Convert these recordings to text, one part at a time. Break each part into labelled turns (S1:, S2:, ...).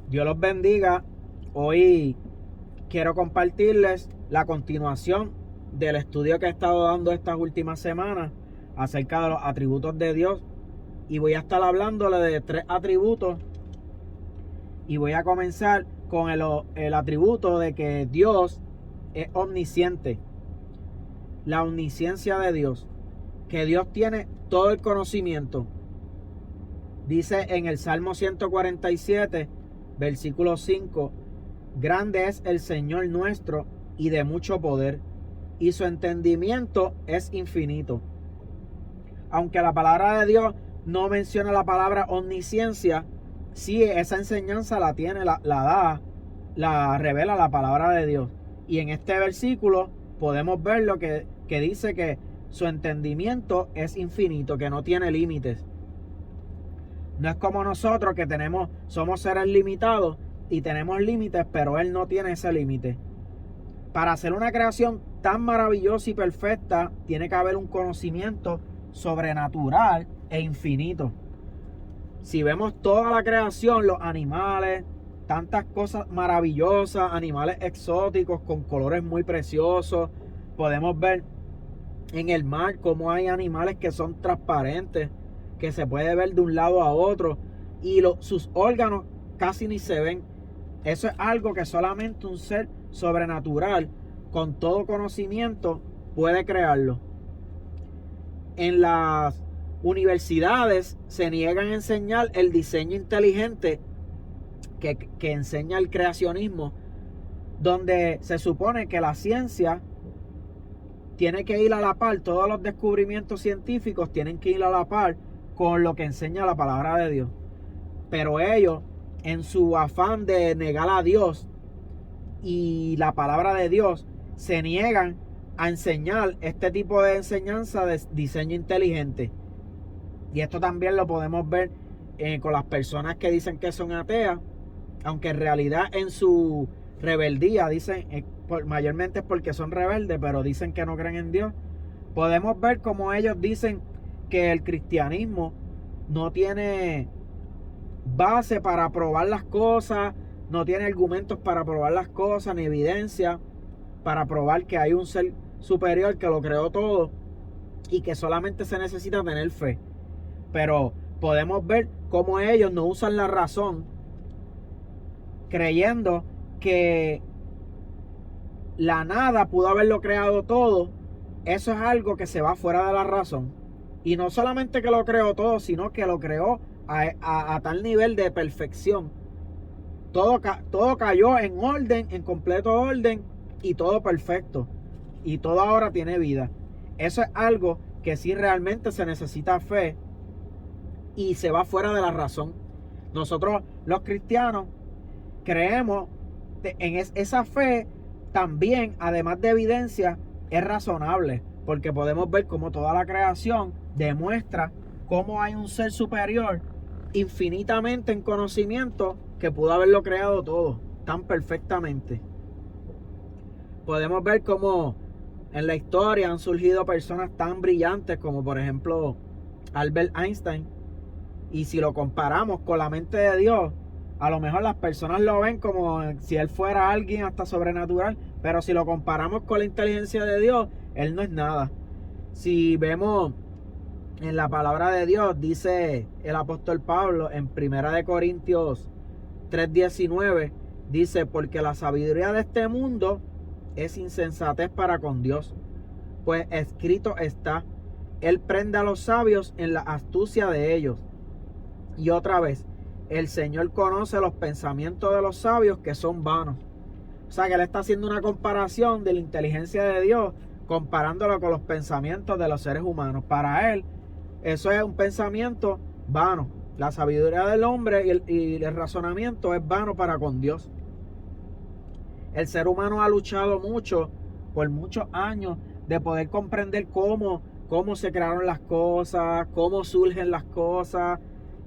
S1: Dios los bendiga. Hoy quiero compartirles la continuación del estudio que he estado dando estas últimas semanas acerca de los atributos de Dios. Y voy a estar hablándole de 3 atributos. Y voy a comenzar con el atributo de que Dios es omnisciente. La omnisciencia de Dios. Que Dios tiene todo el conocimiento. Dice en el Salmo 147, versículo 5, grande es el Señor nuestro y de mucho poder, y su entendimiento es infinito. Aunque la palabra de Dios no menciona la palabra omnisciencia, sí esa enseñanza la tiene, la revela la palabra de Dios. Y en este versículo podemos ver lo que dice que su entendimiento es infinito, que no tiene límites. No es como nosotros que somos seres limitados y tenemos límites, pero Él no tiene ese límite. Para hacer una creación tan maravillosa y perfecta, tiene que haber un conocimiento sobrenatural e infinito. Si vemos toda la creación, los animales, tantas cosas maravillosas, animales exóticos con colores muy preciosos, podemos ver en el mar cómo hay animales que son transparentes, que se puede ver de un lado a otro y sus órganos casi ni se ven. Eso es algo que solamente un ser sobrenatural con todo conocimiento puede crearlo. En las universidades se niegan a enseñar el diseño inteligente que enseña el creacionismo, donde se supone que la ciencia tiene que ir a la par, todos los descubrimientos científicos tienen que ir a la par con lo que enseña la palabra de Dios. Pero ellos, en su afán de negar a Dios y la palabra de Dios, se niegan a enseñar este tipo de enseñanza de diseño inteligente. Y esto también lo podemos ver con las personas que dicen que son ateas, aunque en realidad en su rebeldía dicen, mayormente es porque son rebeldes, pero dicen que no creen en Dios. Podemos ver cómo ellos dicen que el cristianismo no tiene base para probar las cosas, no tiene argumentos para probar las cosas, ni evidencia para probar que hay un ser superior que lo creó todo y que solamente se necesita tener fe. Pero podemos ver cómo ellos no usan la razón, creyendo que la nada pudo haberlo creado todo. Eso es algo que se va fuera de la razón. Y no solamente que lo creó todo, sino que lo creó a tal nivel de perfección. Todo cayó en orden, en completo orden, y todo perfecto. Y todo ahora tiene vida. Eso es algo que sí realmente se necesita fe y se va fuera de la razón. Nosotros los cristianos creemos en esa fe también, además de evidencia, es razonable, porque podemos ver cómo toda la creación demuestra cómo hay un ser superior infinitamente en conocimiento que pudo haberlo creado todo tan perfectamente. Podemos ver cómo en la historia han surgido personas tan brillantes como por ejemplo Albert Einstein, y si lo comparamos con la mente de Dios, a lo mejor las personas lo ven como si él fuera alguien hasta sobrenatural, pero si lo comparamos con la inteligencia de Dios, él no es nada. Si vemos en la palabra de Dios, dice el apóstol Pablo en 1 Corintios 3:19, dice, porque la sabiduría de este mundo es insensatez para con Dios, pues escrito está, él prende a los sabios en la astucia de ellos. Y otra vez, el Señor conoce los pensamientos de los sabios que son vanos. O sea que él está haciendo una comparación de la inteligencia de Dios, comparándolo con los pensamientos de los seres humanos. Para él, eso es un pensamiento vano. La sabiduría del hombre y el razonamiento es vano para con Dios. El ser humano ha luchado mucho, por muchos años, de poder comprender cómo se crearon las cosas, cómo surgen las cosas,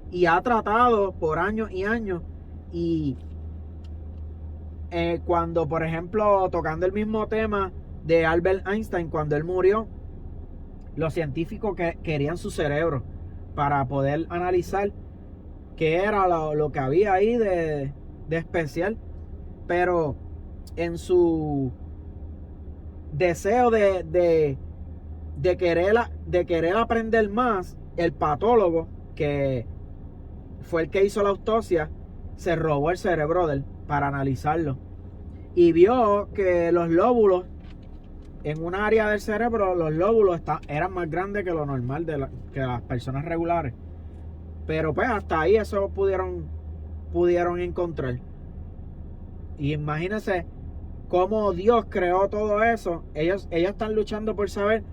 S1: y ha tratado por años y años. Y cuando, por ejemplo, tocando el mismo tema de Albert Einstein, cuando él murió, los científicos querían su cerebro para poder analizar qué era lo que había ahí de de especial, pero en su deseo de querer aprender más, el patólogo, que fue el que hizo la autopsia, se robó el cerebro de él para analizarlo y vio que los lóbulos, en un área del cerebro, los lóbulos eran más grandes que lo normal que las personas regulares. Pero pues hasta ahí eso pudieron encontrar. Y imagínense cómo Dios creó todo eso. Ellos están luchando por saber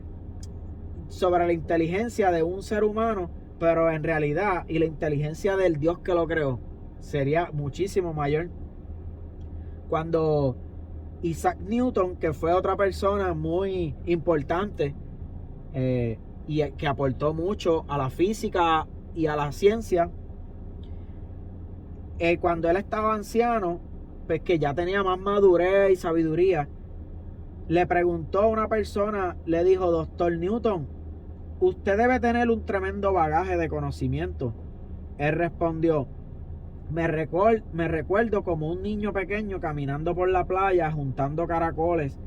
S1: sobre la inteligencia de un ser humano, pero en realidad, y la inteligencia del Dios que lo creó sería muchísimo mayor. Cuando Isaac Newton, que fue otra persona muy importante y que aportó mucho a la física y a la ciencia, cuando él estaba anciano, pues que ya tenía más madurez y sabiduría, le preguntó a una persona, le dijo: Doctor Newton, usted debe tener un tremendo bagaje de conocimiento. Él respondió: me recuerdo como un niño pequeño caminando por la playa juntando caracoles.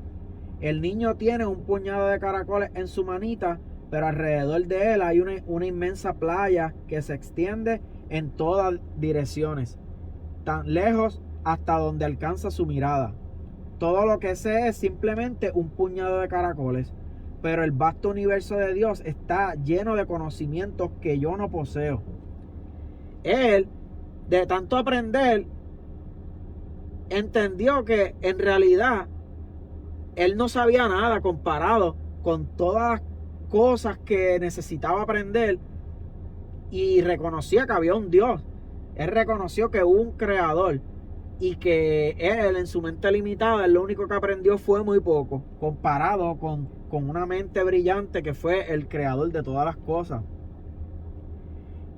S1: El niño tiene un puñado de caracoles en su manita, pero alrededor de él hay una inmensa playa que se extiende en todas direcciones, tan lejos hasta donde alcanza su mirada. Todo lo que sé es simplemente un puñado de caracoles, pero el vasto universo de Dios está lleno de conocimientos que yo no poseo. Él, de tanto aprender, entendió que en realidad él no sabía nada comparado con todas las cosas que necesitaba aprender, y reconocía que había un Dios. Él reconoció que hubo un creador y que él, en su mente limitada, lo único que aprendió fue muy poco comparado con una mente brillante que fue el creador de todas las cosas.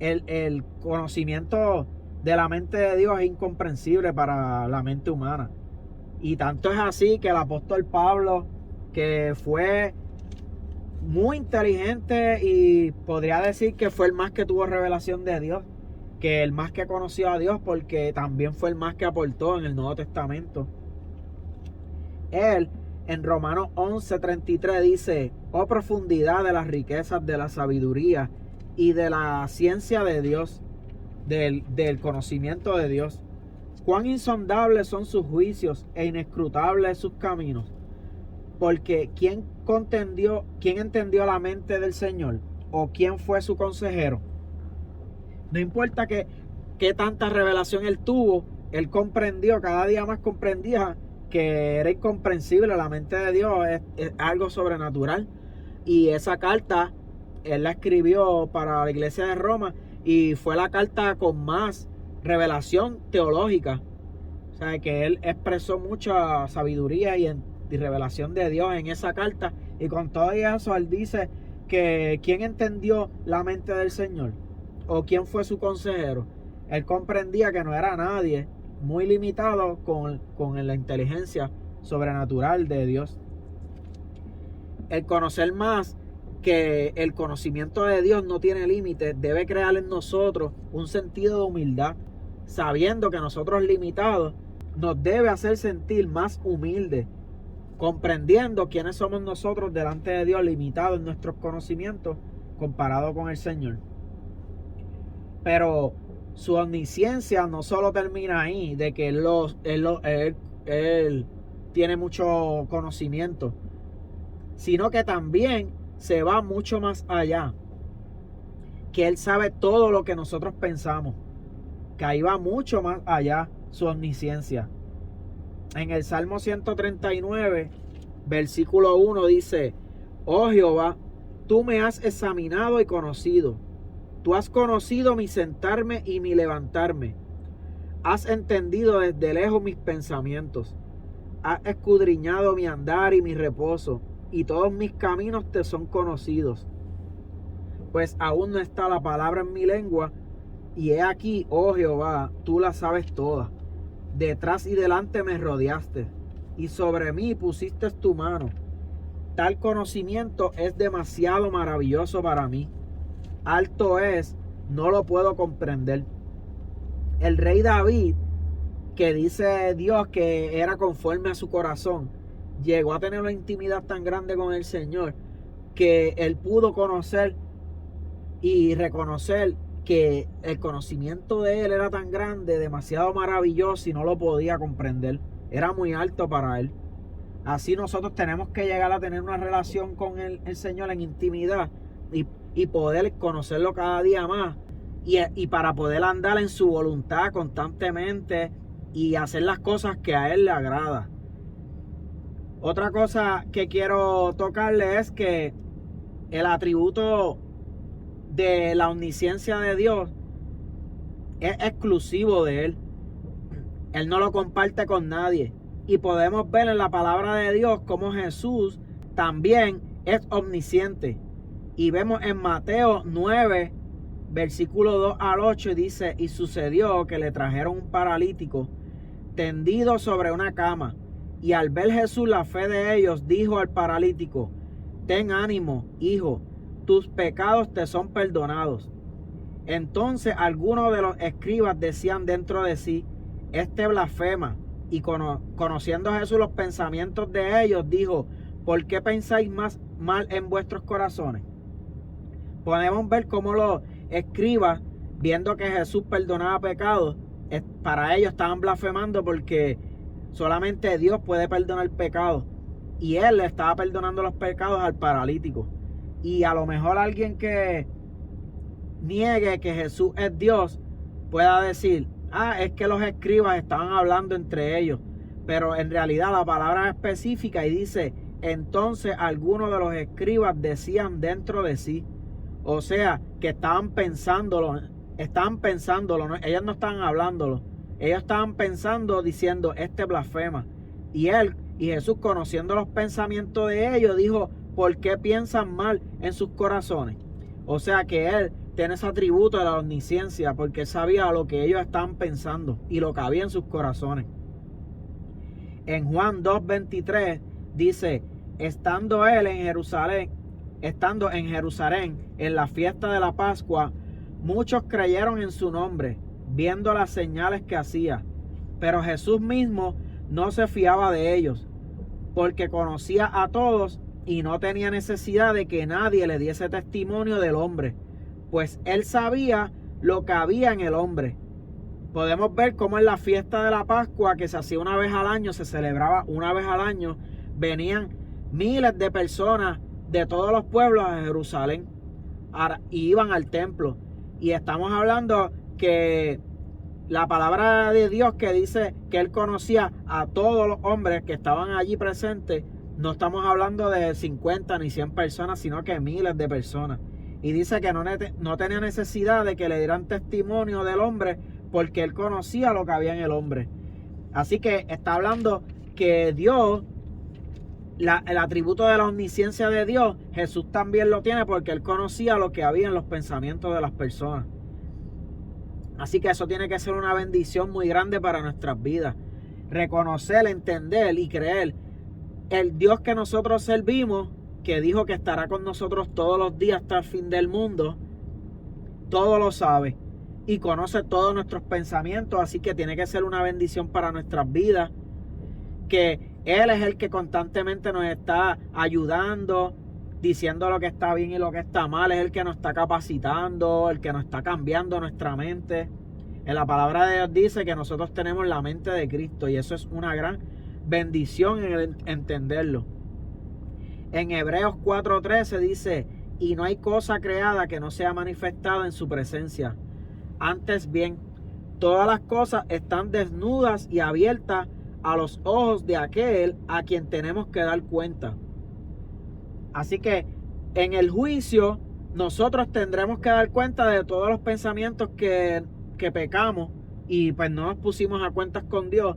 S1: El conocimiento de la mente de Dios es incomprensible para la mente humana. Y tanto es así que el apóstol Pablo, que fue muy inteligente y podría decir que fue el más que tuvo revelación de Dios, que el más que conoció a Dios, porque también fue el más que aportó en el Nuevo Testamento. Él, en Romanos 11:33 dice: oh profundidad de las riquezas de la sabiduría y de la ciencia de Dios, del conocimiento de Dios. Cuán insondables son sus juicios e inescrutables sus caminos. Porque ¿quién entendió la mente del Señor? ¿O quién fue su consejero? No importa qué tanta revelación él tuvo, él comprendió, cada día más comprendía que era incomprensible. La mente de Dios es algo sobrenatural. Y esa carta él la escribió para la iglesia de Roma, y fue la carta con más revelación teológica. O sea, que él expresó mucha sabiduría y revelación de Dios en esa carta. Y con todo eso él dice que ¿quién entendió la mente del Señor? ¿O quién fue su consejero? Él comprendía que no era nadie, muy limitado con la inteligencia sobrenatural de Dios. El conocer más, que el conocimiento de Dios no tiene límites, debe crear en nosotros un sentido de humildad, sabiendo que nosotros limitados nos debe hacer sentir más humildes, comprendiendo quiénes somos nosotros delante de Dios, limitados en nuestros conocimientos comparado con el Señor. Pero su omnisciencia no solo termina ahí, de que él tiene mucho conocimiento, sino que también se va mucho más allá, que él sabe todo lo que nosotros pensamos, que ahí va mucho más allá su omnisciencia. En el Salmo 139, versículo 1 dice: oh Jehová, tú me has examinado y conocido. Tú has conocido mi sentarme y mi levantarme. Has entendido desde lejos mis pensamientos. Has escudriñado mi andar y mi reposo, y todos mis caminos te son conocidos. Pues aún no está la palabra en mi lengua, y he aquí, oh Jehová, tú la sabes toda. Detrás y delante me rodeaste, y sobre mí pusiste tu mano. Tal conocimiento es demasiado maravilloso para mí. Alto es, no lo puedo comprender. El rey David que dice Dios que era conforme a su corazón, llegó a tener una intimidad tan grande con el Señor que él pudo conocer y reconocer que el conocimiento de él era tan grande, demasiado maravilloso, y no lo podía comprender. Era muy alto para él. Así nosotros tenemos que llegar a tener una relación con el Señor en intimidad y poder conocerlo cada día más. Y para poder andar en su voluntad constantemente y hacer las cosas que a él le agrada. Otra cosa que quiero tocarle es que el atributo de la omnisciencia de Dios es exclusivo de él. Él no lo comparte con nadie. Y podemos ver en la palabra de Dios cómo Jesús también es omnisciente. Y vemos en Mateo 9, versículo 2 al 8, y dice: y sucedió que le trajeron un paralítico tendido sobre una cama. Y al ver Jesús la fe de ellos, dijo al paralítico: ten ánimo, hijo, tus pecados te son perdonados. Entonces algunos de los escribas decían dentro de sí: este blasfema. Y conociendo Jesús los pensamientos de ellos, dijo: ¿por qué pensáis más mal en vuestros corazones? Podemos ver cómo los escribas, viendo que Jesús perdonaba pecados, para ellos estaban blasfemando, porque solamente Dios puede perdonar pecados. Y él le estaba perdonando los pecados al paralítico. Y a lo mejor alguien que niegue que Jesús es Dios pueda decir: es que los escribas estaban hablando entre ellos. Pero en realidad la palabra es específica y dice: entonces algunos de los escribas decían dentro de sí. O sea, que estaban pensándolo, ¿no? Ellos no estaban hablándolo. Ellos estaban pensando, diciendo: este blasfema. Y Jesús, conociendo los pensamientos de ellos, dijo: ¿por qué piensan mal en sus corazones? O sea que él tiene ese atributo de la omnisciencia, porque él sabía lo que ellos estaban pensando y lo que había en sus corazones. En Juan 2:23 dice: estando en Jerusalén en la fiesta de la Pascua, muchos creyeron en su nombre, viendo las señales que hacía. Pero Jesús mismo no se fiaba de ellos, porque conocía a todos y no tenía necesidad de que nadie le diese testimonio del hombre, pues él sabía lo que había en el hombre. Podemos ver cómo en la fiesta de la Pascua, que se hacía una vez al año, se celebraba una vez al año, venían miles de personas de todos los pueblos a Jerusalén y iban al templo. Y estamos hablando que la palabra de Dios, que dice que él conocía a todos los hombres que estaban allí presentes, no estamos hablando de 50 ni 100 personas, sino que miles de personas. Y dice que no tenía necesidad de que le dieran testimonio del hombre, porque él conocía lo que había en el hombre. Así que está hablando que Dios, el atributo de la omnisciencia de Dios, Jesús también lo tiene, porque él conocía lo que había en los pensamientos de las personas. Así que eso tiene que ser una bendición muy grande para nuestras vidas. Reconocer, entender y creer el Dios que nosotros servimos, que dijo que estará con nosotros todos los días hasta el fin del mundo, todo lo sabe y conoce todos nuestros pensamientos. Así que tiene que ser una bendición para nuestras vidas, que Él es el que constantemente nos está ayudando, diciendo lo que está bien y lo que está mal. Es el que nos está capacitando, el que nos está cambiando nuestra mente. En la palabra de Dios dice que nosotros tenemos la mente de Cristo, y eso es una gran bendición en entenderlo. En Hebreos 4:13 dice: y no hay cosa creada que no sea manifestada en su presencia. Antes bien, todas las cosas están desnudas y abiertas a los ojos de aquel a quien tenemos que dar cuenta. Así que en el juicio nosotros tendremos que dar cuenta de todos los pensamientos que pecamos y pues no nos pusimos a cuentas con Dios.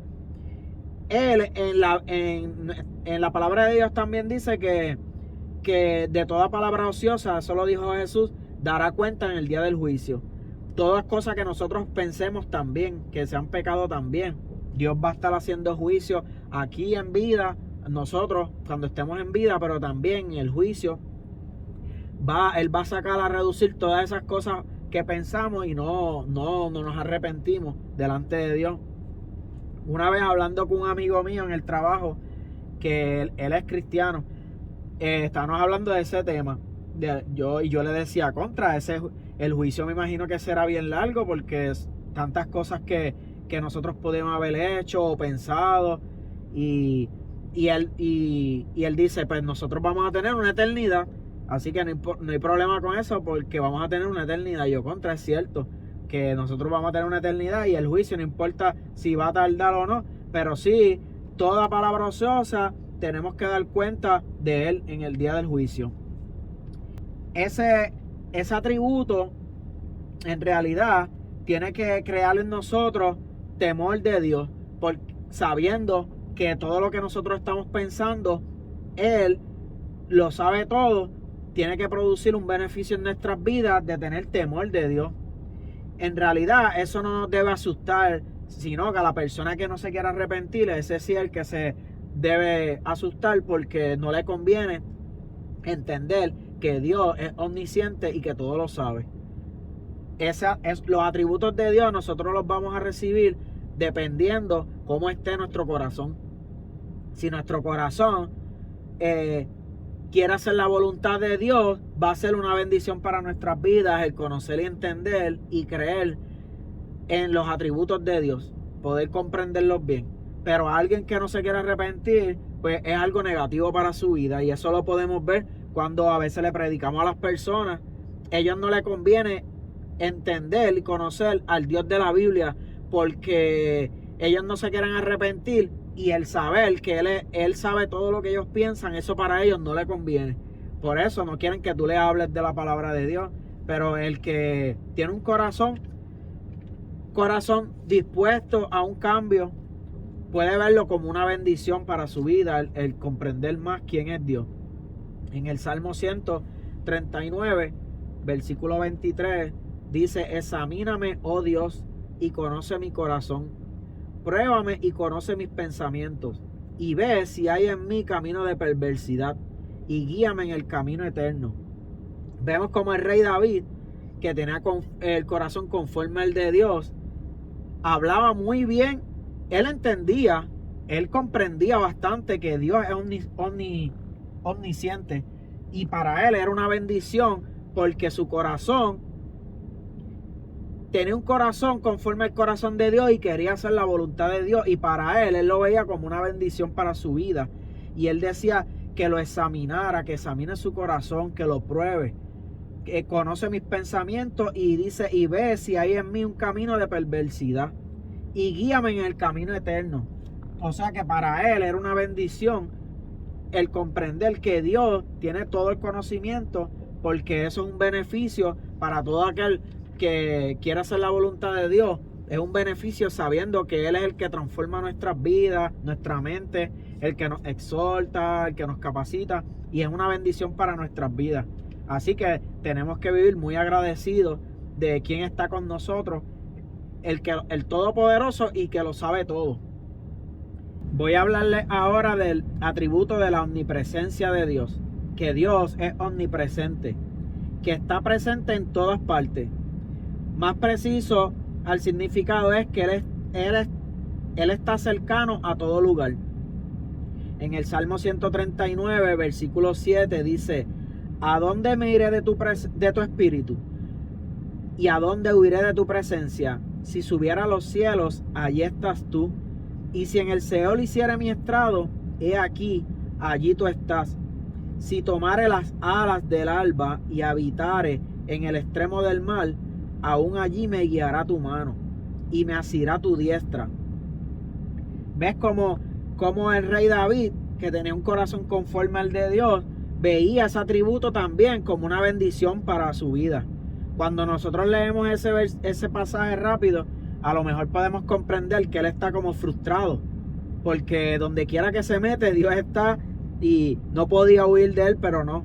S1: Él en la palabra de Dios también dice que de toda palabra ociosa, eso lo dijo Jesús, dará cuenta en el día del juicio. Todas cosas que nosotros pensemos también, que sean pecado también, Dios va a estar haciendo juicio aquí en vida, nosotros cuando estemos en vida, pero también en el juicio Él va a sacar a reducir todas esas cosas que pensamos y no nos arrepentimos delante de Dios. Una vez hablando con un amigo mío en el trabajo, que él es cristiano, estábamos hablando de ese tema. Yo le decía, el juicio me imagino que será bien largo porque es tantas cosas que nosotros podemos haber hecho o pensado. Y él dice, pues nosotros vamos a tener una eternidad, así que no hay problema con eso porque vamos a tener una eternidad. Y yo, es cierto que nosotros vamos a tener una eternidad y el juicio no importa si va a tardar o no, pero sí, toda palabra ociosa tenemos que dar cuenta de él en el día del juicio. Ese atributo en realidad tiene que crear en nosotros temor de Dios, sabiendo que todo lo que nosotros estamos pensando, Él lo sabe todo. Tiene que producir un beneficio en nuestras vidas de tener temor de Dios. En realidad eso no nos debe asustar, sino que a la persona que no se quiera arrepentir, ese sí es el que se debe asustar, porque no le conviene entender que Dios es omnisciente y que todo lo sabe. Los atributos de Dios nosotros los vamos a recibir dependiendo cómo esté nuestro corazón. Si nuestro corazón quiere hacer la voluntad de Dios, va a ser una bendición para nuestras vidas el conocer y entender y creer en los atributos de Dios, poder comprenderlos bien. Pero a alguien que no se quiere arrepentir, pues es algo negativo para su vida, y eso lo podemos ver cuando a veces le predicamos a las personas. Ellos no les conviene entender y conocer al Dios de la Biblia porque ellos no se quieren arrepentir, y el saber que él sabe todo lo que ellos piensan, eso para ellos no le conviene. Por eso no quieren que tú le hables de la palabra de Dios. Pero el que tiene un corazón dispuesto a un cambio, puede verlo como una bendición para su vida, el comprender más quién es Dios. En el Salmo 139, versículo 23, dice: examíname, oh Dios, y conoce mi corazón. Pruébame y conoce mis pensamientos, y ve si hay en mí camino de perversidad, y guíame en el camino eterno. Vemos como el rey David, que tenía el corazón conforme al de Dios, hablaba muy bien. Él entendía, él comprendía bastante que Dios es omnisciente, y para él era una bendición porque su corazón tenía un corazón conforme al corazón de Dios y quería hacer la voluntad de Dios, y para él lo veía como una bendición para su vida. Y él decía que lo examinara, que examine su corazón, que lo pruebe, que conoce mis pensamientos, y dice: y ve si hay en mí un camino de perversidad, y guíame en el camino eterno. O sea que para él era una bendición el comprender que Dios tiene todo el conocimiento, porque eso es un beneficio para todo aquel que quiera hacer la voluntad de Dios. Es un beneficio sabiendo que Él es el que transforma nuestras vidas, nuestra mente, el que nos exhorta, el que nos capacita, y es una bendición para nuestras vidas. Así que tenemos que vivir muy agradecidos de quien está con nosotros, el Todopoderoso y que lo sabe todo. Voy a hablarles ahora del atributo de la omnipresencia de Dios, que Dios es omnipresente, que está presente en todas partes. Más preciso al significado es que Él está cercano a todo lugar. En el Salmo 139, versículo 7 dice: ¿a dónde me iré de tu espíritu? ¿Y a dónde huiré de tu presencia? Si subiera a los cielos, allí estás tú. Y si en el Seol hiciere mi estrado, he aquí, allí tú estás. Si tomare las alas del alba y habitare en el extremo del mar, aún allí me guiará tu mano y me asirá tu diestra. ¿Ves cómo el rey David, que tenía un corazón conforme al de Dios, veía ese atributo también como una bendición para su vida? Cuando nosotros leemos ese pasaje rápido, a lo mejor podemos comprender que él está como frustrado, porque donde quiera que se mete, Dios está, y no podía huir de él, pero no.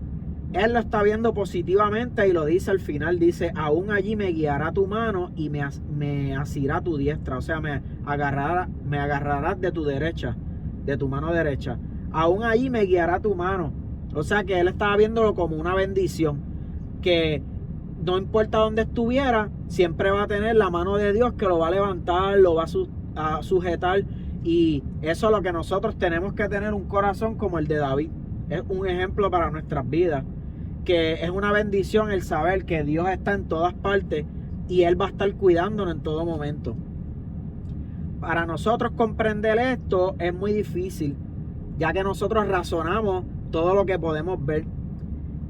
S1: Él lo está viendo positivamente y lo dice al final, dice: aún allí me guiará tu mano y me asirá tu diestra. O sea, me agarrarás de tu derecha, de tu mano derecha. Aún allí me guiará tu mano. O sea que él estaba viéndolo como una bendición, que no importa dónde estuviera, siempre va a tener la mano de Dios que lo va a levantar, lo va a sujetar Y eso es lo que nosotros tenemos que tener, un corazón como el de David. Es un ejemplo para nuestras vidas, que es una bendición el saber que Dios está en todas partes y Él va a estar cuidándonos en todo momento. Para nosotros comprender esto es muy difícil, ya que nosotros razonamos todo lo que podemos ver.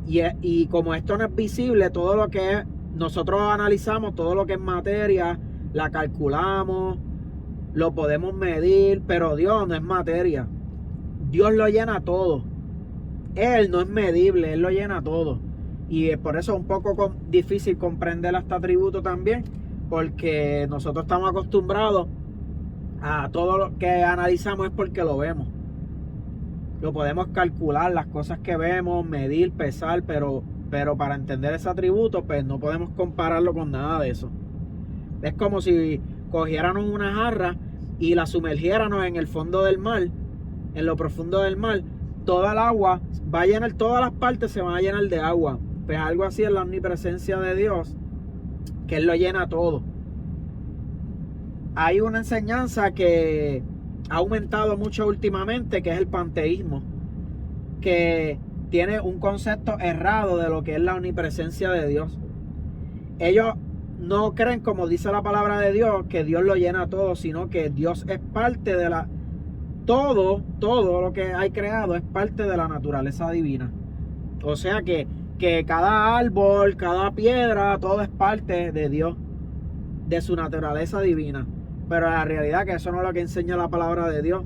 S1: Y como esto no es visible, todo lo que es, nosotros analizamos todo lo que es materia, la calculamos, lo podemos medir, pero Dios no es materia. Dios lo llena todo. Él no es medible, Él lo llena todo. Y por eso es un poco difícil comprender este atributo también, porque nosotros estamos acostumbrados a todo lo que analizamos es porque lo vemos. Lo podemos calcular, las cosas que vemos, medir, pesar, pero para entender ese atributo, pues no podemos compararlo con nada de eso. Es como si cogiéramos una jarra y la sumergiéramos en el fondo del mar, en lo profundo del mar. Toda el agua va a llenar, todas las partes se van a llenar de agua. Pues algo así es la omnipresencia de Dios, que Él lo llena todo. Hay una enseñanza que ha aumentado mucho últimamente, que es el panteísmo, que tiene un concepto errado de lo que es la omnipresencia de Dios. Ellos no creen, como dice la palabra de Dios, que Dios lo llena todo, sino que Dios es parte de la... Todo lo que hay creado es parte de la naturaleza divina. O sea que cada árbol, cada piedra, todo es parte de Dios, de su naturaleza divina. Pero la realidad que eso no es lo que enseña la palabra de Dios.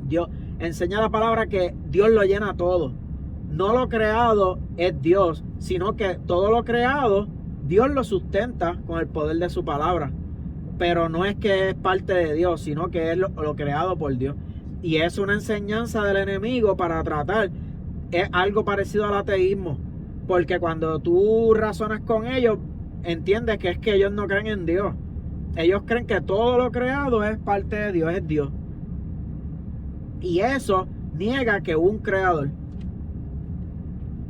S1: Dios enseña la palabra que Dios lo llena todo. No lo creado es Dios, sino que todo lo creado Dios lo sustenta con el poder de su palabra. Pero no es que es parte de Dios, sino que es lo creado por Dios. Y es una enseñanza del enemigo para tratar. Es algo parecido al ateísmo. Porque cuando tú razonas con ellos, entiendes que es que ellos no creen en Dios. Ellos creen que todo lo creado es parte de Dios, es Dios. Y eso niega que hubo un creador.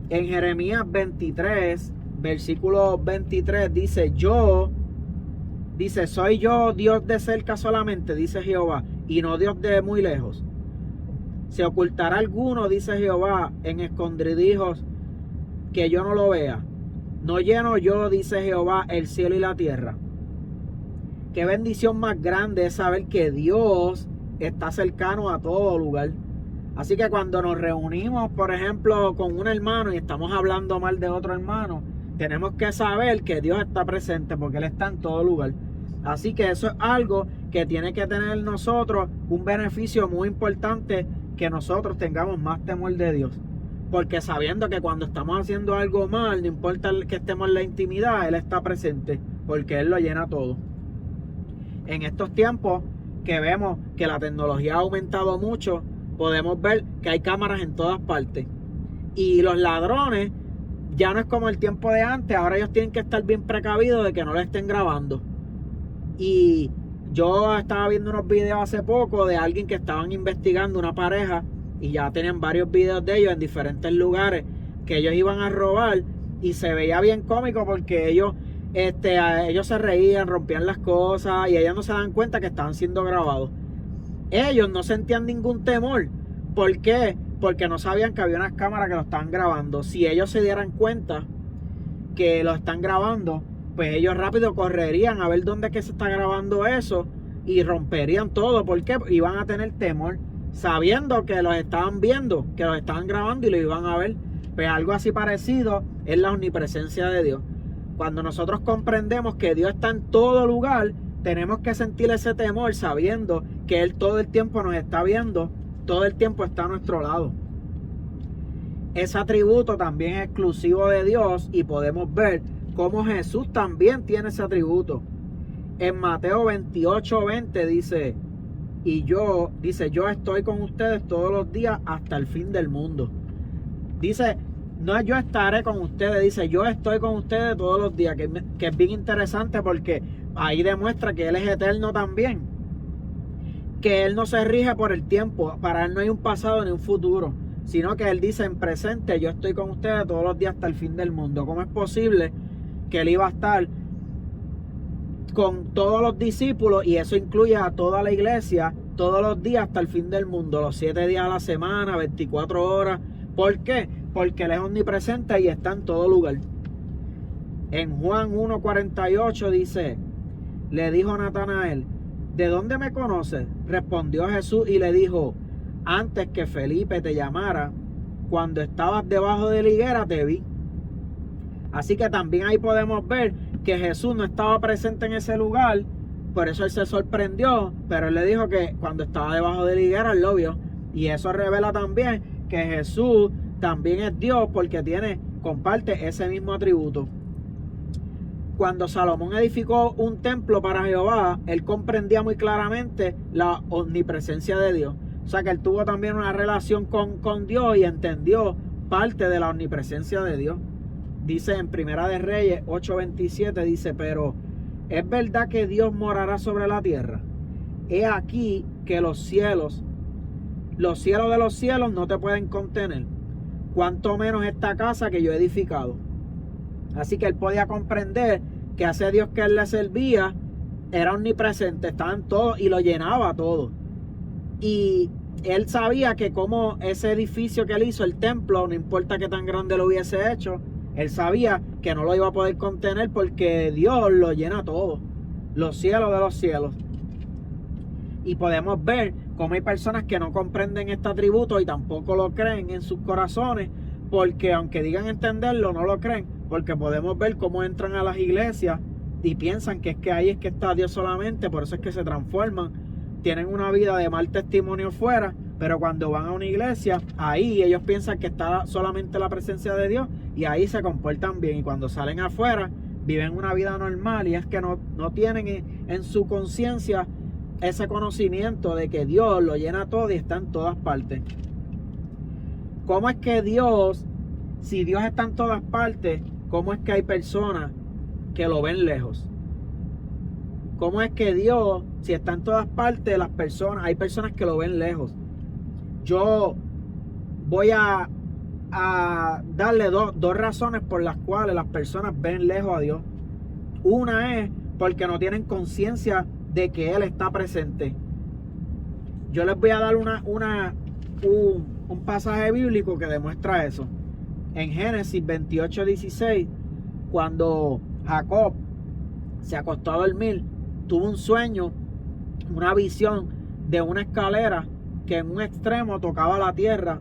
S1: En Jeremías 23, versículo 23, dice, soy yo Dios de cerca solamente, dice Jehová, y no Dios de muy lejos. ¿Se ocultará alguno, dice Jehová, en escondrijos que yo no lo vea? ¿No lleno yo, dice Jehová, el cielo y la tierra? Qué bendición más grande es saber que Dios está cercano a todo lugar. Así que cuando nos reunimos, por ejemplo, con un hermano y estamos hablando mal de otro hermano, tenemos que saber que Dios está presente porque Él está en todo lugar. Así que eso es algo que tiene que tener nosotros un beneficio muy importante, que nosotros tengamos más temor de Dios. Porque sabiendo que cuando estamos haciendo algo mal, no importa que estemos en la intimidad, Él está presente porque Él lo llena todo. En estos tiempos que vemos que la tecnología ha aumentado mucho, podemos ver que hay cámaras en todas partes. Y los ladrones, ya no es como el tiempo de antes, ahora ellos tienen que estar bien precavidos de que no lo estén grabando. Y yo estaba viendo unos videos hace poco de alguien que estaban investigando una pareja y ya tenían varios videos de ellos en diferentes lugares que ellos iban a robar, y se veía bien cómico porque ellos se reían, rompían las cosas y ellos no se dan cuenta que estaban siendo grabados. Ellos no sentían ningún temor. ¿Por qué? Porque no sabían que había unas cámaras que lo estaban grabando. Si ellos se dieran cuenta que lo están grabando, pues ellos rápido correrían a ver dónde es que se está grabando eso y romperían todo. ¿Por qué? Iban a tener temor, sabiendo que los estaban viendo, que los estaban grabando y lo iban a ver. Pues algo así parecido es la omnipresencia de Dios. Cuando nosotros comprendemos que Dios está en todo lugar, tenemos que sentir ese temor sabiendo que Él todo el tiempo nos está viendo, todo el tiempo está a nuestro lado. Ese atributo también es exclusivo de Dios y podemos ver cómo Jesús también tiene ese atributo. En Mateo 28:20 dice, yo estoy con ustedes todos los días hasta el fin del mundo. Dice, no es yo estaré con ustedes, dice yo estoy con ustedes todos los días, que es bien interesante porque ahí demuestra que Él es eterno también, que Él no se rige por el tiempo. Para Él no hay un pasado ni un futuro, sino que Él dice en presente, yo estoy con ustedes todos los días hasta el fin del mundo. ¿Cómo es posible que Él iba a estar con todos los discípulos, y eso incluye a toda la iglesia, todos los días hasta el fin del mundo, los 7 días a la semana, 24 horas. ¿Por qué? Porque Él es omnipresente y está en todo lugar. En Juan 1:48 dice, le dijo Natanael, ¿de dónde me conoces? Respondió Jesús y le dijo, antes que Felipe te llamara, cuando estabas debajo de la higuera te vi. Así que también ahí podemos ver que Jesús no estaba presente en ese lugar, por eso Él se sorprendió, pero Él le dijo que cuando estaba debajo de la higuera Él lo vio. Y eso revela también que Jesús también es Dios porque comparte ese mismo atributo. Cuando Salomón edificó un templo para Jehová, él comprendía muy claramente la omnipresencia de Dios. O sea que él tuvo también una relación con Dios y entendió parte de la omnipresencia de Dios. Dice en Primera de Reyes 8:27, dice, pero ¿es verdad que Dios morará sobre la tierra? He aquí que los cielos de los cielos no te pueden contener, cuanto menos esta casa que yo he edificado. Así que él podía comprender que a ese Dios que él le servía era omnipresente, estaba en todo y lo llenaba todo. Y él sabía que como ese edificio que él hizo, el templo, no importa qué tan grande lo hubiese hecho, él sabía que no lo iba a poder contener porque Dios lo llena todo, los cielos de los cielos. Y podemos ver cómo hay personas que no comprenden este atributo y tampoco lo creen en sus corazones, porque aunque digan entenderlo, no lo creen, porque podemos ver cómo entran a las iglesias y piensan que es que ahí es que está Dios solamente, por eso es que se transforman, tienen una vida de mal testimonio fuera, pero cuando van a una iglesia, ahí ellos piensan que está solamente la presencia de Dios y ahí se comportan bien, y cuando salen afuera viven una vida normal, y es que no tienen en su conciencia ese conocimiento de que Dios lo llena todo y está en todas partes. ¿Cómo es que Dios, si Dios está en todas partes, cómo es que hay personas que lo ven lejos? ¿Cómo es que Dios, si está en todas partes, hay personas que lo ven lejos? Yo voy a darle dos razones por las cuales las personas ven lejos a Dios. Una es porque no tienen conciencia de que Él está presente. Yo les voy a dar un pasaje bíblico que demuestra eso. En Génesis 28:16, cuando Jacob se acostó a dormir, tuvo un sueño, una visión de una escalera que en un extremo tocaba la tierra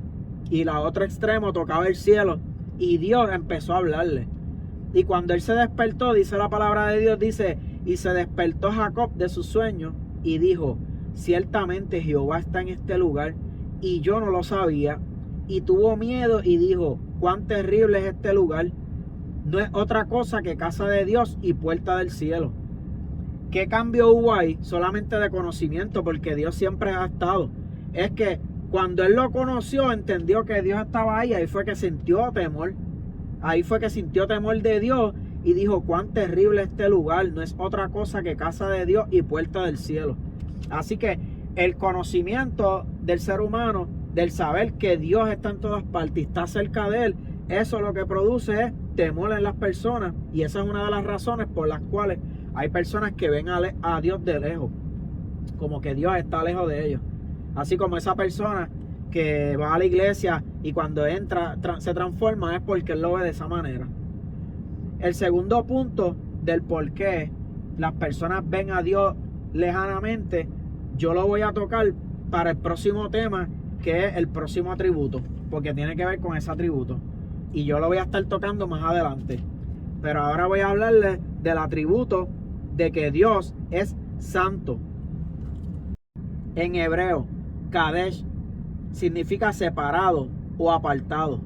S1: y la otro extremo tocaba el cielo, y Dios empezó a hablarle. Y cuando él se despertó, dice la palabra de Dios, dice, y se despertó Jacob de su sueño y dijo, ciertamente Jehová está en este lugar y yo no lo sabía. Y tuvo miedo y dijo, cuán terrible es este lugar. No es otra cosa que casa de Dios y puerta del cielo. ¿Qué cambio hubo ahí? Solamente de conocimiento, porque Dios siempre ha estado. Es que cuando él lo conoció, entendió que Dios estaba ahí, ahí fue que sintió temor. Ahí fue que sintió temor de Dios y dijo, cuán terrible este lugar, no es otra cosa que casa de Dios y puerta del cielo. Así que el conocimiento del ser humano, del saber que Dios está en todas partes y está cerca de él, eso lo que produce es temor en las personas, y esa es una de las razones por las cuales hay personas que ven a Dios de lejos, como que Dios está lejos de ellos. Así como esa persona que va a la iglesia y cuando entra se transforma, es porque él lo ve de esa manera. El segundo punto del por qué las personas ven a Dios lejanamente, yo lo voy a tocar para el próximo tema, que es el próximo atributo, porque tiene que ver con ese atributo, y yo lo voy a estar tocando más adelante. Pero ahora voy a hablarles del atributo de que Dios es santo. En hebreo, Kadesh significa separado o apartado.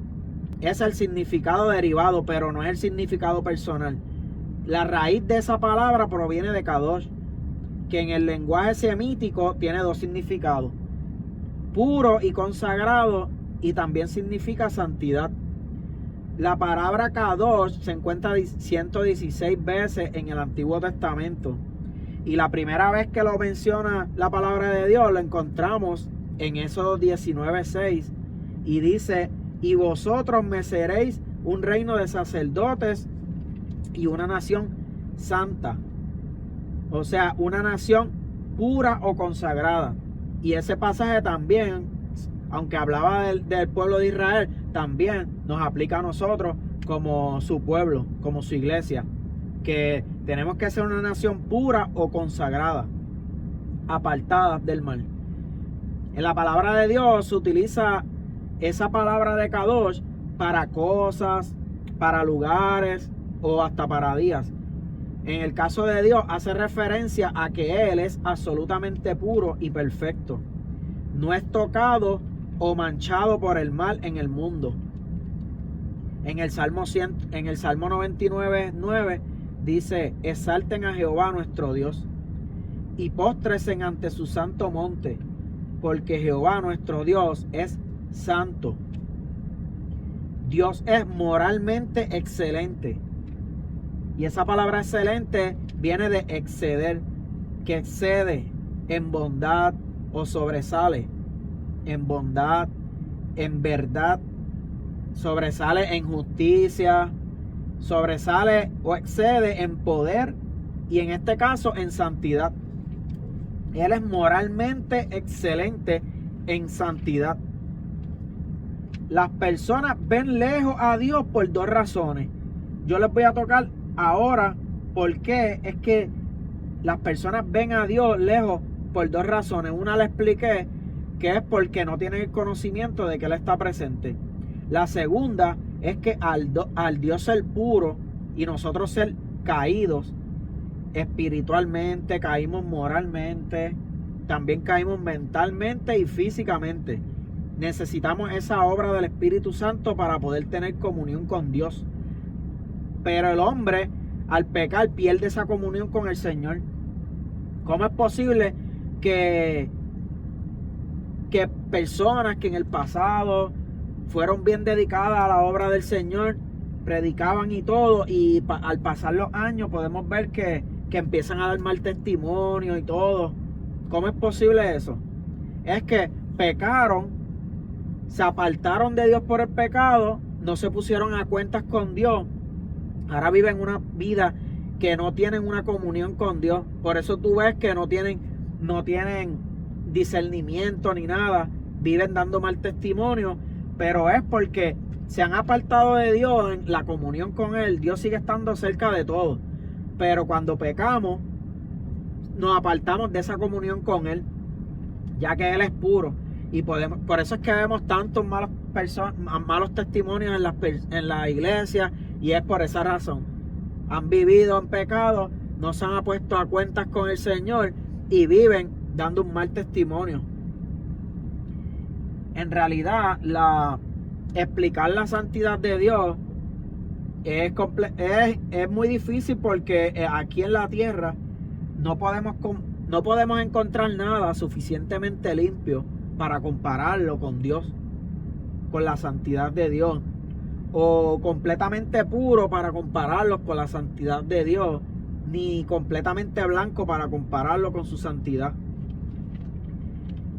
S1: Es el significado derivado, pero no es el significado personal. La raíz de esa palabra proviene de Kadosh, que en el lenguaje semítico tiene dos significados: puro y consagrado, y también significa santidad. La palabra Kadosh se encuentra 116 veces en el Antiguo Testamento, y la primera vez que lo menciona la palabra de Dios lo encontramos en Éxodo 19:6, y dice, y vosotros me seréis un reino de sacerdotes y una nación santa. O sea, una nación pura o consagrada. Y ese pasaje también, aunque hablaba del pueblo de Israel, también nos aplica a nosotros como su pueblo, como su iglesia, que tenemos que ser una nación pura o consagrada, apartada del mal. En la palabra de Dios se utiliza esa palabra de Kadosh para cosas, para lugares o hasta para días. En el caso de Dios hace referencia a que Él es absolutamente puro y perfecto. No es tocado o manchado por el mal en el mundo. En el Salmo 99:9 dice: exalten a Jehová nuestro Dios y póstresen ante su santo monte, porque Jehová nuestro Dios es santo. Dios es moralmente excelente. Y esa palabra excelente viene de exceder, que excede en bondad o sobresale. En bondad, en verdad, sobresale en justicia, sobresale o excede en poder y en este caso en santidad. Él es moralmente excelente en santidad. Las personas ven lejos a Dios por dos razones. Yo les voy a tocar ahora por qué es que las personas ven a Dios lejos por dos razones. Una la expliqué, que es porque no tienen el conocimiento de que Él está presente. La segunda es que al Dios ser puro y nosotros ser caídos espiritualmente, caímos moralmente, también caímos mentalmente y físicamente. Necesitamos esa obra del Espíritu Santo para poder tener comunión con Dios. Pero el hombre, al pecar, pierde esa comunión con el Señor. ¿Cómo es posible que personas que en el pasado fueron bien dedicadas a la obra del Señor, predicaban y todo, y al pasar los años podemos ver que empiezan a dar mal testimonio y todo? ¿Cómo es posible eso? Es que pecaron, se apartaron de Dios por el pecado, no se pusieron a cuentas con Dios, ahora viven una vida que no tienen una comunión con Dios. Por eso tú ves que no tienen discernimiento ni nada, viven dando mal testimonio, pero es porque se han apartado de Dios en la comunión con Él. Dios sigue estando cerca de todos, pero cuando pecamos nos apartamos de esa comunión con Él, ya que Él es puro. Y por eso es que vemos tantos malos testimonios en la iglesia, y es por esa razón. Han vivido en pecado, no se han puesto a cuentas con el Señor y viven dando un mal testimonio. En realidad, explicar la santidad de Dios es muy difícil, porque aquí en la tierra no podemos encontrar nada suficientemente limpio para compararlo con Dios, con la santidad de Dios, o completamente puro para compararlo con la santidad de Dios, ni completamente blanco para compararlo con su santidad.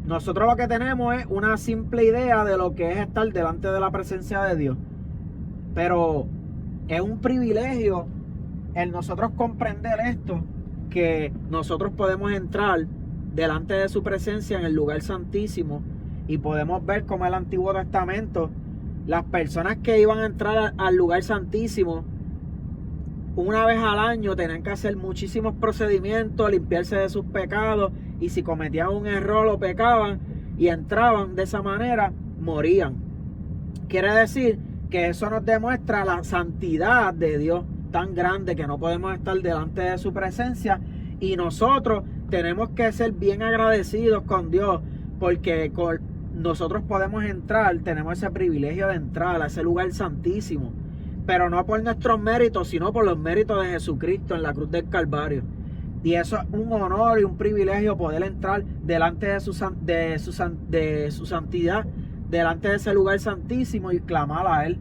S1: Nosotros lo que tenemos es una simple idea de lo que es estar delante de la presencia de Dios, pero es un privilegio el nosotros comprender esto, que nosotros podemos entrar delante de su presencia en el lugar santísimo, y podemos ver como el Antiguo Testamento, las personas que iban a entrar al lugar santísimo una vez al año tenían que hacer muchísimos procedimientos, limpiarse de sus pecados, y si cometían un error o pecaban y entraban de esa manera, morían. Quiere decir que eso nos demuestra la santidad de Dios tan grande, que no podemos estar delante de su presencia, y nosotros tenemos que ser bien agradecidos con Dios, porque nosotros podemos entrar, tenemos ese privilegio de entrar a ese lugar santísimo, pero no por nuestros méritos, sino por los méritos de Jesucristo en la cruz del Calvario. Y eso es un honor y un privilegio, poder entrar delante de su santidad, delante de ese lugar santísimo, y clamar a Él.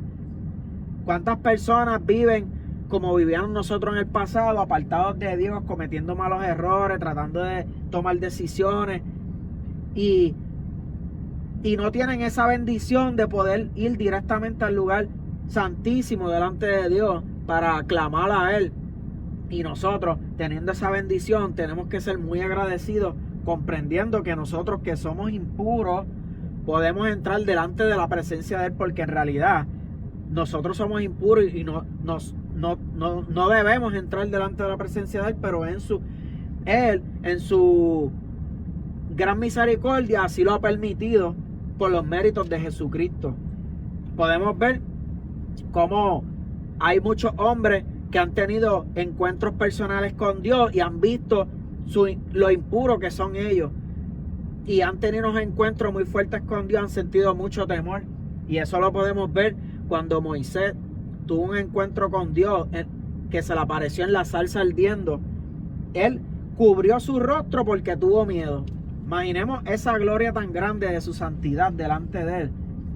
S1: ¿Cuántas personas viven como vivíamos nosotros en el pasado, apartados de Dios, cometiendo malos errores, tratando de tomar decisiones, y no tienen esa bendición de poder ir directamente al lugar santísimo delante de Dios para clamar a Él? Y nosotros, teniendo esa bendición, tenemos que ser muy agradecidos comprendiendo que nosotros que somos impuros podemos entrar delante de la presencia de Él, porque en realidad nosotros somos impuros y no debemos entrar delante de la presencia de Él, pero Él en su gran misericordia así lo ha permitido por los méritos de Jesucristo. Podemos ver cómo hay muchos hombres que han tenido encuentros personales con Dios y han visto lo impuro que son ellos, y han tenido unos encuentros muy fuertes con Dios, han sentido mucho temor, y eso lo podemos ver cuando Moisés tuvo un encuentro con Dios, que se le apareció en la zarza ardiendo. Él cubrió su rostro porque tuvo miedo. Imaginemos esa gloria tan grande de su santidad delante de Él.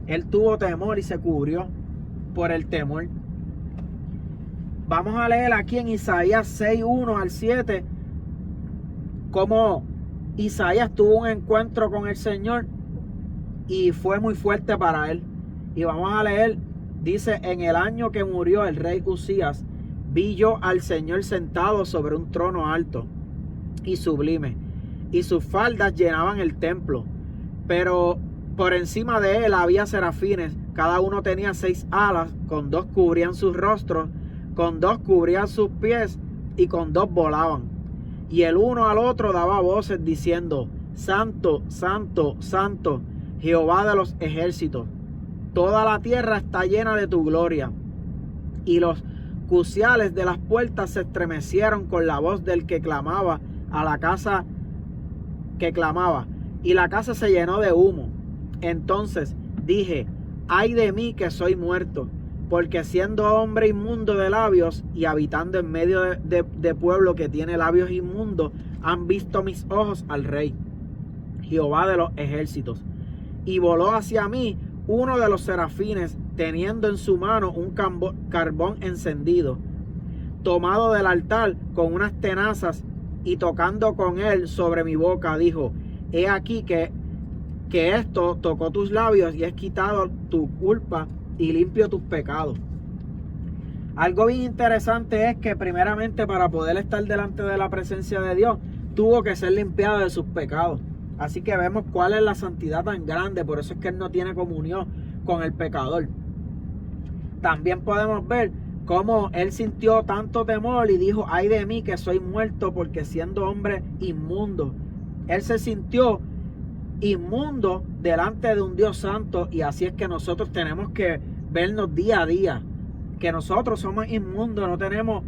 S1: Él tuvo temor y se cubrió por el temor. Vamos a leer aquí en Isaías 6:1 al 7 cómo Isaías tuvo un encuentro con el Señor y fue muy fuerte para él. Y vamos a leer, dice: en el año que murió el rey Usías, vi yo al Señor sentado sobre un trono alto y sublime, y sus faldas llenaban el templo, pero por encima de él había serafines, cada uno tenía 6 alas, con 2 cubrían sus rostros, con 2 cubrían sus pies, y con 2 volaban. Y el uno al otro daba voces diciendo: Santo, Santo, Santo, Jehová de los ejércitos, toda la tierra está llena de tu gloria. Y los cuciales de las puertas se estremecieron con la voz del que clamaba a la casa que clamaba, y la casa se llenó de humo. Entonces dije: ay de mí que soy muerto, porque siendo hombre inmundo de labios y habitando en medio de pueblo que tiene labios inmundos, han visto mis ojos al Rey, Jehová de los ejércitos. Y voló hacia mí uno de los serafines, teniendo en su mano un carbón encendido, tomado del altar con unas tenazas, y tocando con él sobre mi boca, dijo: he aquí que esto tocó tus labios y es quitado tu culpa y limpio tus pecados. Algo bien interesante es que primeramente, para poder estar delante de la presencia de Dios, tuvo que ser limpiado de sus pecados. Así que vemos cuál es la santidad tan grande. Por eso es que Él no tiene comunión con el pecador. También podemos ver cómo Él sintió tanto temor y dijo: ay de mí que soy muerto, porque siendo hombre inmundo. Él se sintió inmundo delante de un Dios santo, y así es que nosotros tenemos que vernos día a día, que nosotros somos inmundos, no tenemos,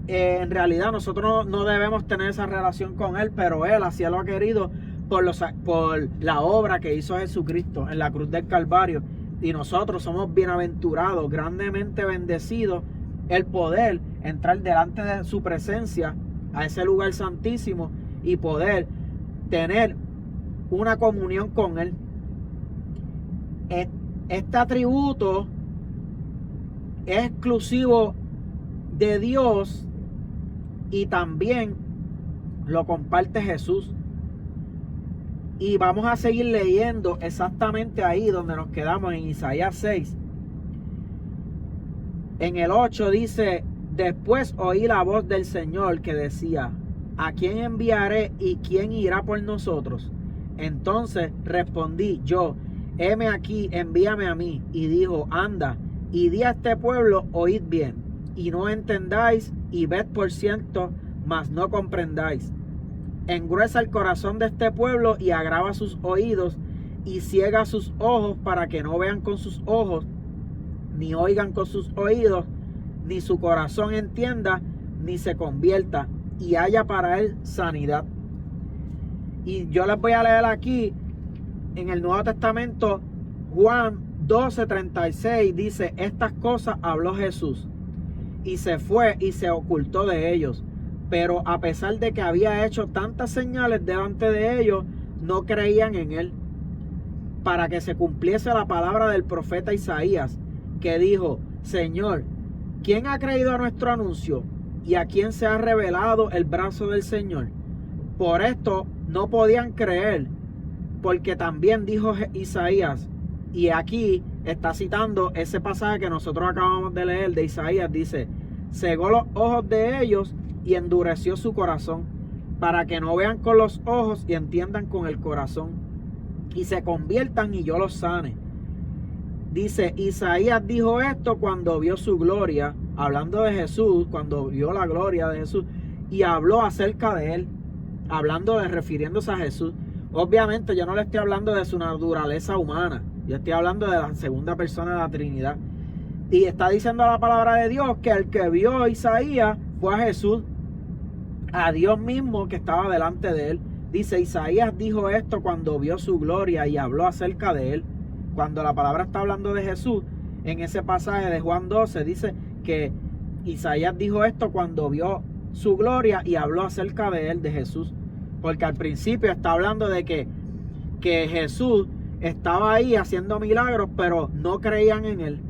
S1: en realidad nosotros no debemos tener esa relación con Él, pero Él así lo ha querido por la obra que hizo Jesucristo en la cruz del Calvario, y nosotros somos bienaventurados, grandemente bendecidos, el poder entrar delante de su presencia a ese lugar santísimo y poder tener una comunión con Él. Este atributo es exclusivo de Dios y también lo comparte Jesús. Y vamos a seguir leyendo exactamente ahí donde nos quedamos, en Isaías 6. En el 8 dice: después oí la voz del Señor que decía: ¿a quién enviaré y quién irá por nosotros? Entonces respondí yo: heme aquí, envíame a mí. Y dijo: anda y di a este pueblo: oíd bien, y no entendáis, y ved por cierto, mas no comprendáis. Engruesa el corazón de este pueblo y agrava sus oídos, y ciega sus ojos, para que no vean con sus ojos, ni oigan con sus oídos, ni su corazón entienda, ni se convierta, y haya para él sanidad. Y yo les voy a leer aquí en el Nuevo Testamento, Juan 12:36, dice: estas cosas habló Jesús, y se fue y se ocultó de ellos. Pero a pesar de que había hecho tantas señales delante de ellos, no creían en Él. Para que se cumpliese la palabra del profeta Isaías, que dijo: Señor, ¿quién ha creído a nuestro anuncio? ¿Y a quién se ha revelado el brazo del Señor? Por esto no podían creer, porque también dijo Isaías, y aquí está citando ese pasaje que nosotros acabamos de leer de Isaías, dice: cegó los ojos de ellos y endureció su corazón, para que no vean con los ojos y entiendan con el corazón y se conviertan y yo los sane. Dice, Isaías dijo esto cuando vio su gloria, hablando de Jesús, cuando vio la gloria de Jesús, y habló acerca de él, refiriéndose a Jesús. Obviamente yo no le estoy hablando de su naturaleza humana, yo estoy hablando de la segunda persona de la Trinidad. Y está diciendo la palabra de Dios que el que vio a Isaías fue a Jesús, a Dios mismo que estaba delante de él. Dice, Isaías dijo esto cuando vio su gloria y habló acerca de él. Cuando la palabra está hablando de Jesús, en ese pasaje de Juan 12, dice que Isaías dijo esto cuando vio su gloria y habló acerca de él, de Jesús. Porque al principio está hablando de que Jesús estaba ahí haciendo milagros, pero no creían en él.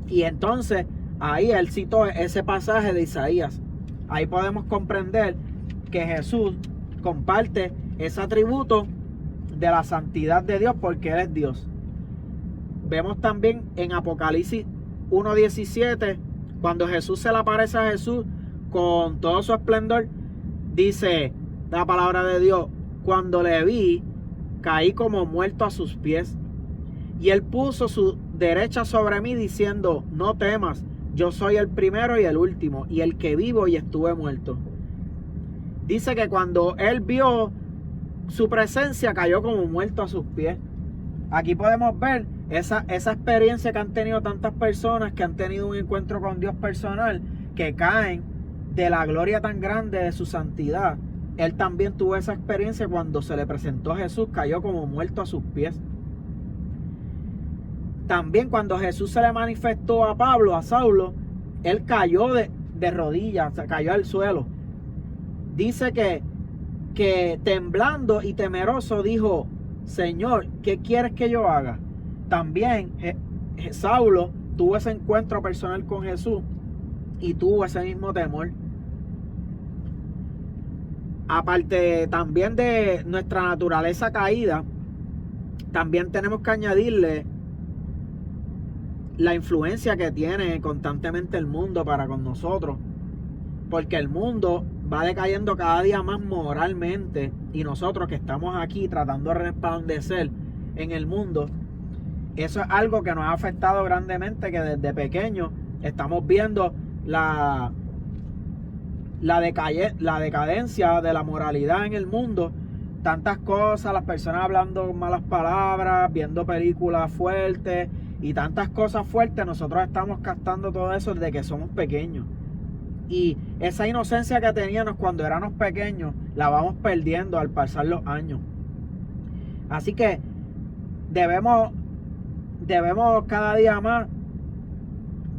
S1: Y entonces ahí él citó ese pasaje de Isaías. Ahí podemos comprender que Jesús comparte ese atributo de la santidad de Dios porque Él es Dios. Vemos también en Apocalipsis 1:17, cuando Jesús se le aparece a Jesús con todo su esplendor, dice la palabra de Dios, cuando le vi, caí como muerto a sus pies, y Él puso su derecha sobre mí diciendo, no temas, yo soy el primero y el último, y el que vivo y estuve muerto. Dice que cuando Él vio su presencia, cayó como muerto a sus pies. Aquí podemos ver esa experiencia que han tenido tantas personas que han tenido un encuentro con Dios personal, que caen de la gloria tan grande de su santidad. Él también tuvo esa experiencia cuando se le presentó a Jesús, cayó como muerto a sus pies. También cuando Jesús se le manifestó a Pablo, a Saulo, él cayó de rodillas, se cayó al suelo. Dice que temblando y temeroso dijo, Señor, ¿qué quieres que yo haga? También Saulo tuvo ese encuentro personal con Jesús y tuvo ese mismo temor. Aparte también de nuestra naturaleza caída, también tenemos que añadirle la influencia que tiene constantemente el mundo para con nosotros, porque el mundo va decayendo cada día más moralmente, y nosotros que estamos aquí tratando de resplandecer en el mundo, eso es algo que nos ha afectado grandemente, que desde pequeños estamos viendo la decadencia de la moralidad en el mundo. Tantas cosas, las personas hablando malas palabras, viendo películas fuertes y tantas cosas fuertes. Nosotros estamos captando todo eso desde que somos pequeños. Y esa inocencia que teníamos cuando éramos pequeños, la vamos perdiendo al pasar los años. Así que debemos cada día más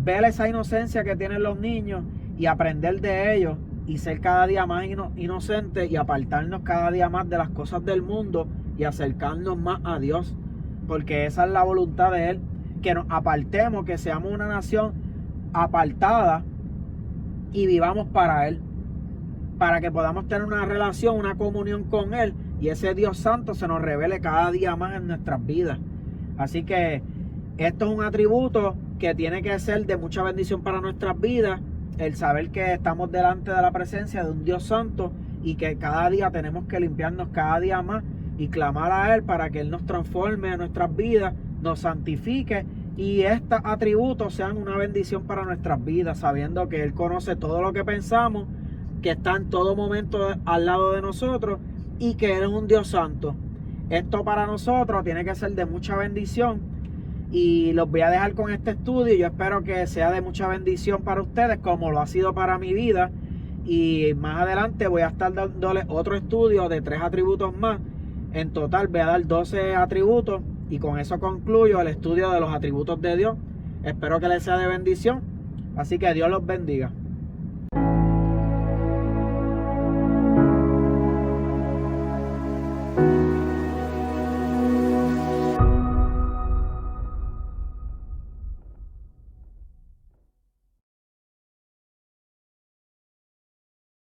S1: ver esa inocencia que tienen los niños y aprender de ellos y ser cada día más inocentes y apartarnos cada día más de las cosas del mundo y acercarnos más a Dios, porque esa es la voluntad de Él, que nos apartemos, que seamos una nación apartada y vivamos para Él, para que podamos tener una relación, una comunión con Él, y ese Dios santo se nos revele cada día más en nuestras vidas. Así que esto es un atributo que tiene que ser de mucha bendición para nuestras vidas, el saber que estamos delante de la presencia de un Dios santo y que cada día tenemos que limpiarnos cada día más y clamar a Él para que Él nos transforme en nuestras vidas, nos santifique, y estos atributos sean una bendición para nuestras vidas, sabiendo que Él conoce todo lo que pensamos, que está en todo momento al lado de nosotros y que Él es un Dios santo. Esto para nosotros tiene que ser de mucha bendición, y los voy a dejar con este estudio. Yo espero que sea de mucha bendición para ustedes, como lo ha sido para mi vida, y más adelante voy a estar dándole otro estudio de 3 atributos más. En total voy a dar 12 atributos, y con eso concluyo el estudio de los atributos de Dios. Espero que les sea de bendición, así que Dios los bendiga.